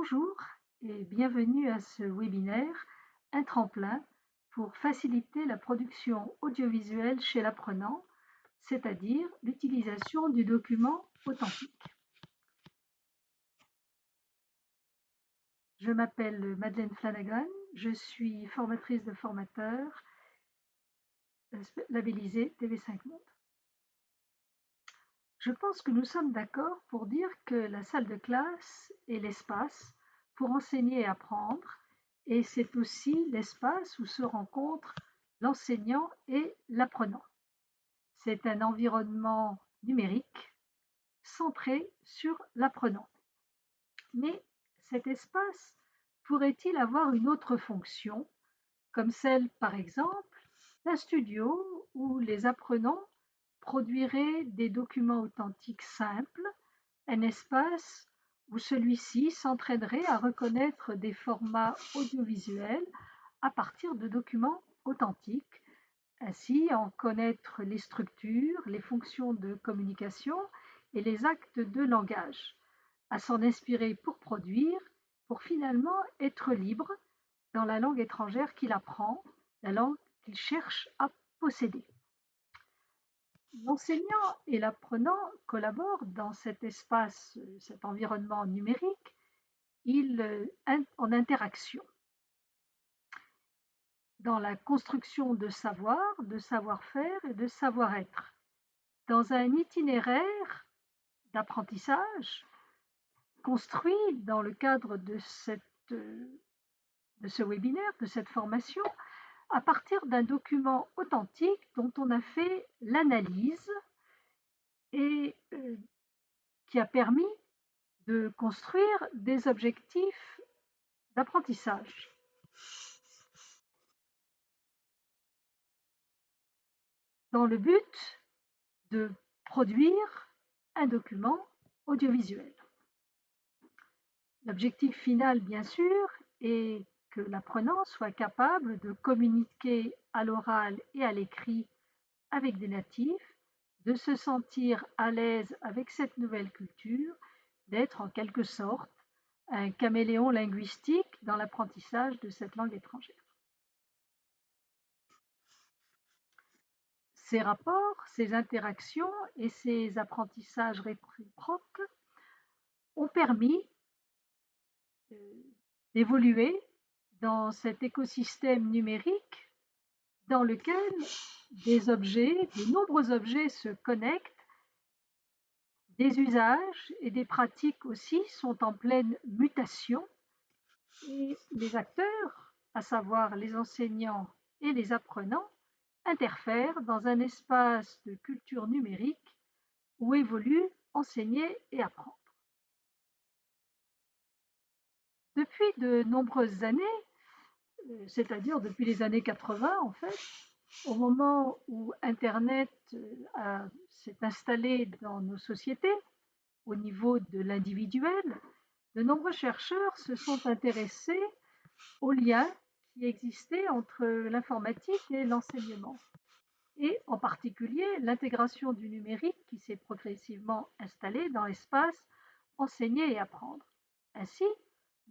Bonjour et bienvenue à ce webinaire Un tremplin pour faciliter la production audiovisuelle chez l'apprenant, c'est-à-dire l'utilisation du document authentique. Je m'appelle Madeleine Flanagan, je suis formatrice de formateurs labellisée TV5 Monde. Je pense que nous sommes d'accord pour dire que la salle de classe est l'espace pour enseigner et apprendre, et c'est aussi l'espace où se rencontrent l'enseignant et l'apprenant. C'est un environnement numérique centré sur l'apprenant. Mais cet espace pourrait-il avoir une autre fonction, comme celle, par exemple, d'un studio où les apprenants produiraient des documents authentiques simples, un espace où celui-ci s'entraînerait à reconnaître des formats audiovisuels à partir de documents authentiques, ainsi en connaître les structures, les fonctions de communication et les actes de langage, à s'en inspirer pour produire, pour finalement être libre dans la langue étrangère qu'il apprend, la langue qu'il cherche à posséder. L'enseignant et l'apprenant collaborent dans cet espace, cet environnement numérique, en interaction, dans la construction de savoir, de savoir-faire et de savoir-être, dans un itinéraire d'apprentissage construit dans le cadre de ce webinaire, de cette formation, à partir d'un document authentique dont on a fait l'analyse et qui a permis de construire des objectifs d'apprentissage. Dans le but de produire un document audiovisuel. L'objectif final, bien sûr, est que l'apprenant soit capable de communiquer à l'oral et à l'écrit avec des natifs, de se sentir à l'aise avec cette nouvelle culture, d'être en quelque sorte un caméléon linguistique dans l'apprentissage de cette langue étrangère. Ces rapports, ces interactions et ces apprentissages réciproques ont permis d'évoluer dans cet écosystème numérique dans lequel de nombreux objets se connectent, des usages et des pratiques aussi sont en pleine mutation et les acteurs, à savoir les enseignants et les apprenants, interfèrent dans un espace de culture numérique où évoluent enseigner et apprendre. Depuis de nombreuses années, c'est-à-dire depuis les années 80 en fait, au moment où Internet s'est installé dans nos sociétés, au niveau de l'individuel, de nombreux chercheurs se sont intéressés aux liens qui existaient entre l'informatique et l'enseignement, et en particulier l'intégration du numérique qui s'est progressivement installée dans l'espace enseigner et apprendre. Ainsi,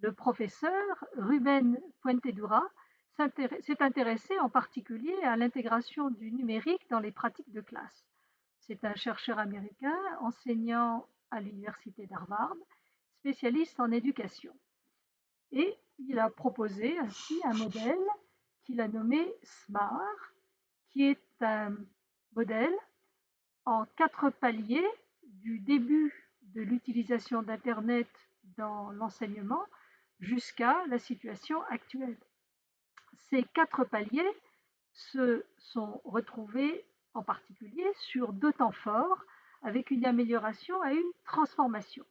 le professeur Rubén Fuentedoura s'est intéressé en particulier à l'intégration du numérique dans les pratiques de classe. C'est un chercheur américain enseignant à l'université d'Harvard, spécialiste en éducation. Et il a proposé ainsi un modèle qu'il a nommé SMAR, qui est un modèle en 4 paliers du début de l'utilisation d'Internet dans l'enseignement jusqu'à la situation actuelle. Ces 4 paliers se sont retrouvés en particulier sur 2 temps forts avec une amélioration et une transformation.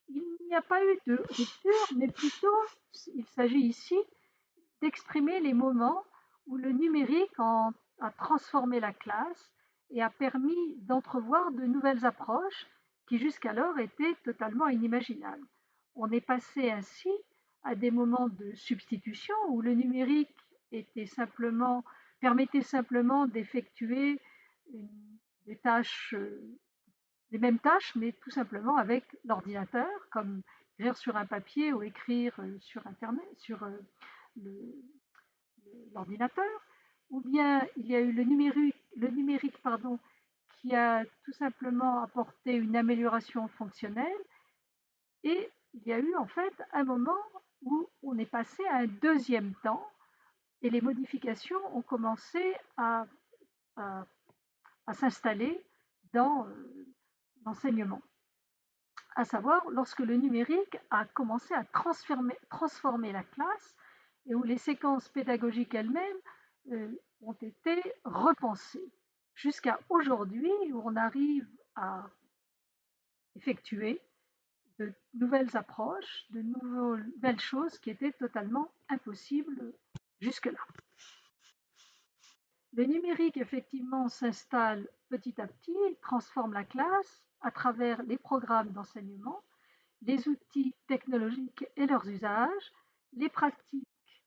Il n'y a pas eu de rupture, mais plutôt il s'agit ici d'exprimer les moments où le numérique a transformé la classe et a permis d'entrevoir de nouvelles approches qui jusqu'alors étaient totalement inimaginables. On est passé ainsi à des moments de substitution où le numérique permettait simplement d'effectuer des tâches, les mêmes tâches, mais tout simplement avec l'ordinateur, comme écrire sur un papier ou écrire sur Internet, sur l'ordinateur, ou bien il y a eu le numérique pardon, qui a tout simplement apporté une amélioration fonctionnelle, et il y a eu en fait un moment où on est passé à un deuxième temps et les modifications ont commencé à, à s'installer dans l'enseignement, à savoir lorsque le numérique a commencé à transformer la classe et où les séquences pédagogiques elles-mêmes ont été repensées jusqu'à aujourd'hui où on arrive à effectuer de nouvelles approches, de nouvelles choses qui étaient totalement impossibles jusque-là. Le numérique, effectivement, s'installe petit à petit, il transforme la classe à travers les programmes d'enseignement, les outils technologiques et leurs usages, les pratiques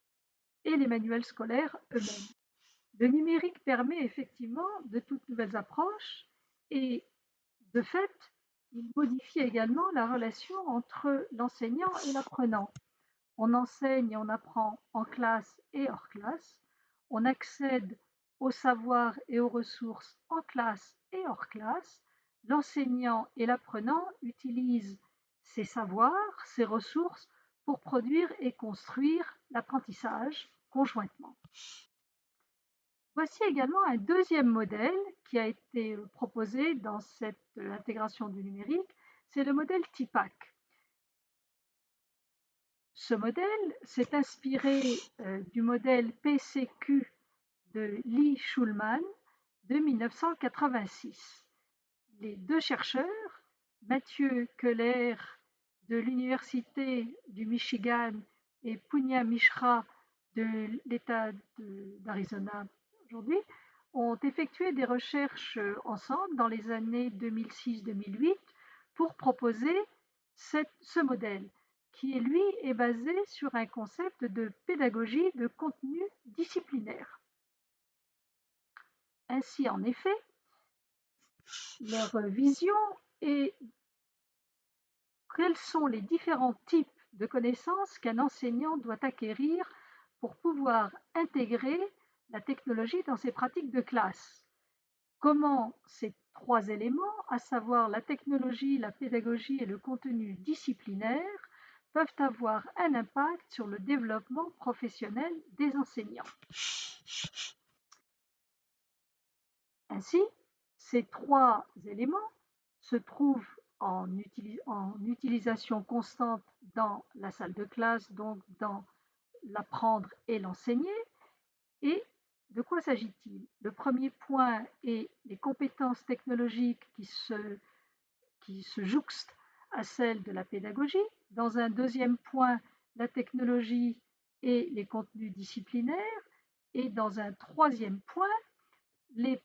et les manuels scolaires eux-mêmes. Le numérique permet effectivement de toutes nouvelles approches et, de fait, il modifie également la relation entre l'enseignant et l'apprenant. On enseigne et on apprend en classe et hors classe. On accède au savoir et aux ressources en classe et hors classe. L'enseignant et l'apprenant utilisent ces savoirs, ces ressources pour produire et construire l'apprentissage conjointement. Voici également un deuxième modèle qui a été proposé dans cette intégration du numérique, c'est le modèle TIPAC. Ce modèle s'est inspiré du modèle PCQ de Lee Schulman de 1986. Les deux chercheurs, Mathieu Keller de l'Université du Michigan et Punya Mishra de l'État d'Arizona aujourd'hui, ont effectué des recherches ensemble dans les années 2006-2008 pour proposer ce modèle qui, lui, est basé sur un concept de pédagogie de contenu disciplinaire. Ainsi, en effet, leur vision est quels sont les différents types de connaissances qu'un enseignant doit acquérir pour pouvoir intégrer la technologie dans ses pratiques de classe. Comment ces trois éléments, à savoir la technologie, la pédagogie et le contenu disciplinaire, peuvent avoir un impact sur le développement professionnel des enseignants. Ainsi, ces trois éléments se trouvent en utilisation constante dans la salle de classe, donc dans l'apprendre et l'enseigner. Et de quoi s'agit-il? Le premier point est les compétences technologiques qui se jouxtent à celles de la pédagogie. Dans un deuxième point, la technologie et les contenus disciplinaires. Et dans un troisième point, les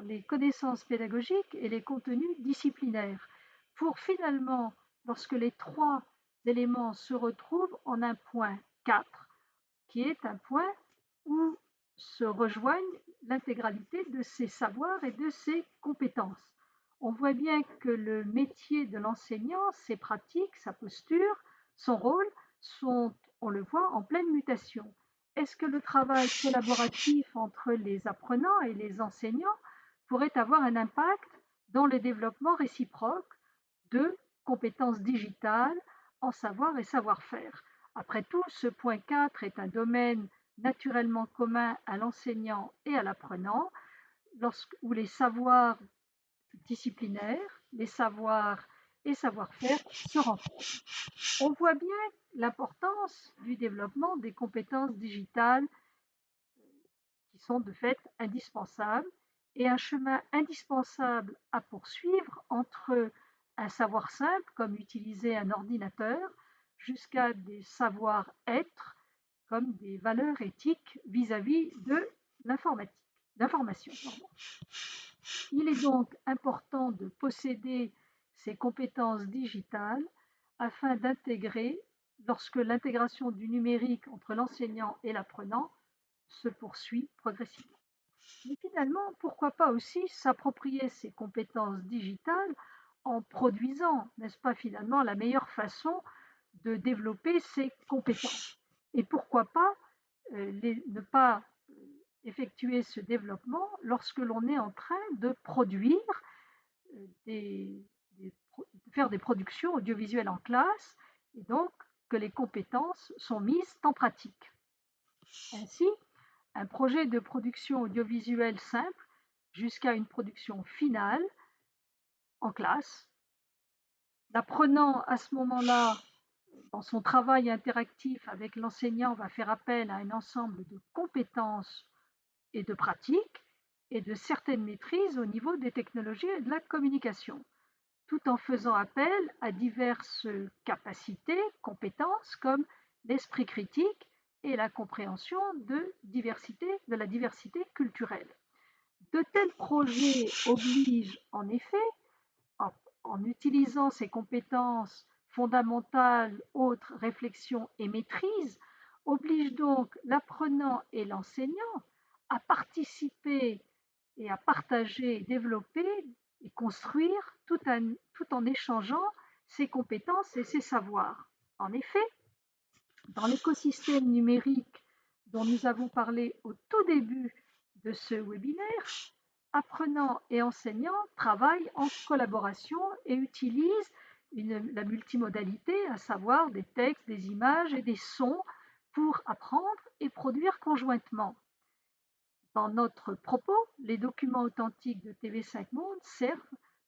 les connaissances pédagogiques et les contenus disciplinaires. Pour finalement, lorsque les trois éléments se retrouvent en un point 4, qui est un point où se rejoignent l'intégralité de ses savoirs et de ses compétences. On voit bien que le métier de l'enseignant, ses pratiques, sa posture, son rôle sont, on le voit, en pleine mutation. Est-ce que le travail collaboratif entre les apprenants et les enseignants pourrait avoir un impact dans le développement réciproque de compétences digitales en savoir et savoir-faire? Après tout, ce point 4 est un domaine naturellement commun à l'enseignant et à l'apprenant, où les savoirs disciplinaires, les savoirs et savoir-faire se rencontrent. On voit bien l'importance du développement des compétences digitales qui sont de fait indispensables et un chemin indispensable à poursuivre entre un savoir simple comme utiliser un ordinateur jusqu'à des savoir-être comme des valeurs éthiques vis-à-vis de l'information. Il est donc important de posséder ces compétences digitales afin d'intégrer, lorsque l'intégration du numérique entre l'enseignant et l'apprenant se poursuit progressivement. Mais finalement, pourquoi pas aussi s'approprier ces compétences digitales en produisant, n'est-ce pas, finalement, la meilleure façon de développer ses compétences. Et pourquoi pas ne pas effectuer ce développement lorsque l'on est en train de produire, de faire des productions audiovisuelles en classe, et donc que les compétences sont mises en pratique. Ainsi, un projet de production audiovisuelle simple jusqu'à une production finale en classe. L'apprenant, à ce moment-là, dans son travail interactif avec l'enseignant, va faire appel à un ensemble de compétences et de pratiques et de certaines maîtrises au niveau des technologies et de la communication, tout en faisant appel à diverses capacités, compétences comme l'esprit critique et la compréhension de la diversité culturelle. De tels projets obligent en effet, en, en utilisant ces compétences fondamentales, autres, réflexion et maîtrise, obligent donc l'apprenant et l'enseignant à participer et à partager, développer et construire tout en échangeant ses compétences et ses savoirs. En effet, dans l'écosystème numérique dont nous avons parlé au tout début de ce webinaire, apprenants et enseignants travaillent en collaboration et utilisent la multimodalité, à savoir des textes, des images et des sons pour apprendre et produire conjointement. Dans notre propos, les documents authentiques de TV5 Monde servent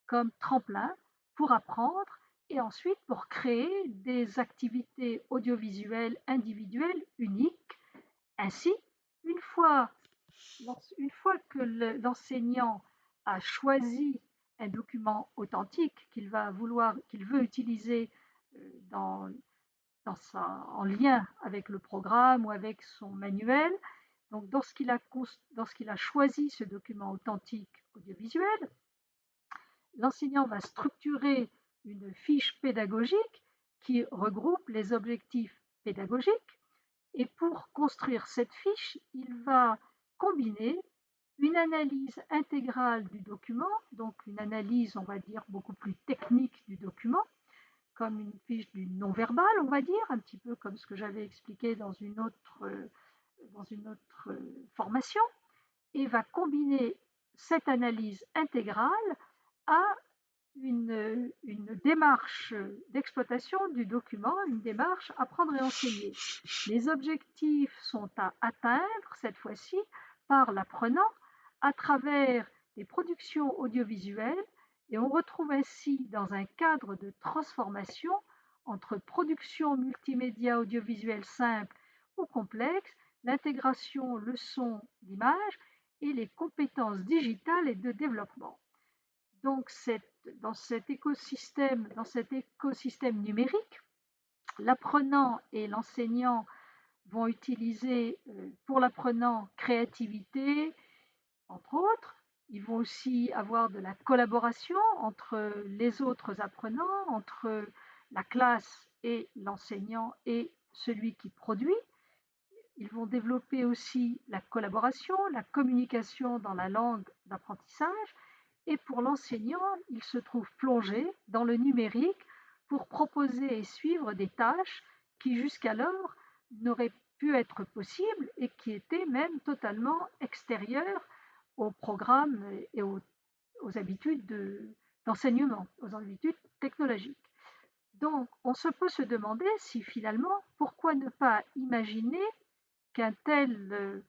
comme tremplin pour apprendre et ensuite pour créer des activités audiovisuelles individuelles uniques. Ainsi, une fois que l'enseignant a choisi un document authentique qu'il veut utiliser dans, en lien avec le programme ou avec son manuel, donc lorsqu'il a choisi ce document authentique audiovisuel, l'enseignant va structurer une fiche pédagogique qui regroupe les objectifs pédagogiques. Et pour construire cette fiche, il va combiner une analyse intégrale du document, donc une analyse, on va dire, beaucoup plus technique du document, comme une fiche du non-verbal, on va dire, un petit peu comme ce que j'avais expliqué dans une autre formation, et va combiner cette analyse intégrale à une démarche d'exploitation du document, une démarche apprendre et enseigner. Les objectifs sont à atteindre, cette fois-ci, par l'apprenant à travers des productions audiovisuelles, et on retrouve ainsi dans un cadre de transformation entre production multimédia audiovisuelle simple ou complexe, l'intégration, le son, l'image et les compétences digitales et de développement. Donc, dans cet écosystème numérique, l'apprenant et l'enseignant vont utiliser pour l'apprenant créativité, entre autres. Ils vont aussi avoir de la collaboration entre les autres apprenants, entre la classe et l'enseignant et celui qui produit. Ils vont développer aussi la collaboration, la communication dans la langue d'apprentissage. Et pour l'enseignant, il se trouve plongé dans le numérique pour proposer et suivre des tâches qui jusqu'alors n'auraient pu être possibles et qui étaient même totalement extérieures au programme et aux habitudes d'enseignement, aux habitudes technologiques. Donc, on peut se demander si finalement, pourquoi ne pas imaginer qu'un tel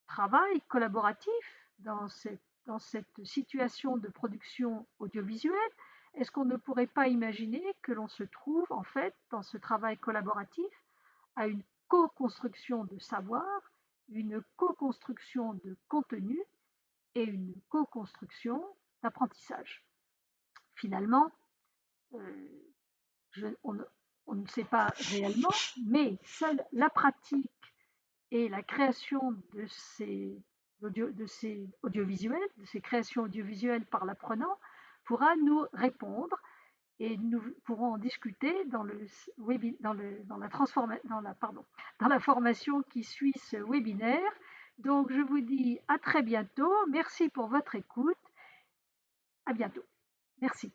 travail collaboratif dans cette situation de production audiovisuelle, est-ce qu'on ne pourrait pas imaginer que l'on se trouve en fait dans ce travail collaboratif à une co-construction de savoir, une co-construction de contenu et une co-construction d'apprentissage. Finalement, on ne sait pas réellement, mais seule la pratique et la création de ces audiovisuels, de ces créations audiovisuelles par l'apprenant, pourra nous répondre et nous pourrons en discuter dans la formation qui suit ce webinaire. Donc, je vous dis à très bientôt. Merci pour votre écoute. À bientôt. Merci.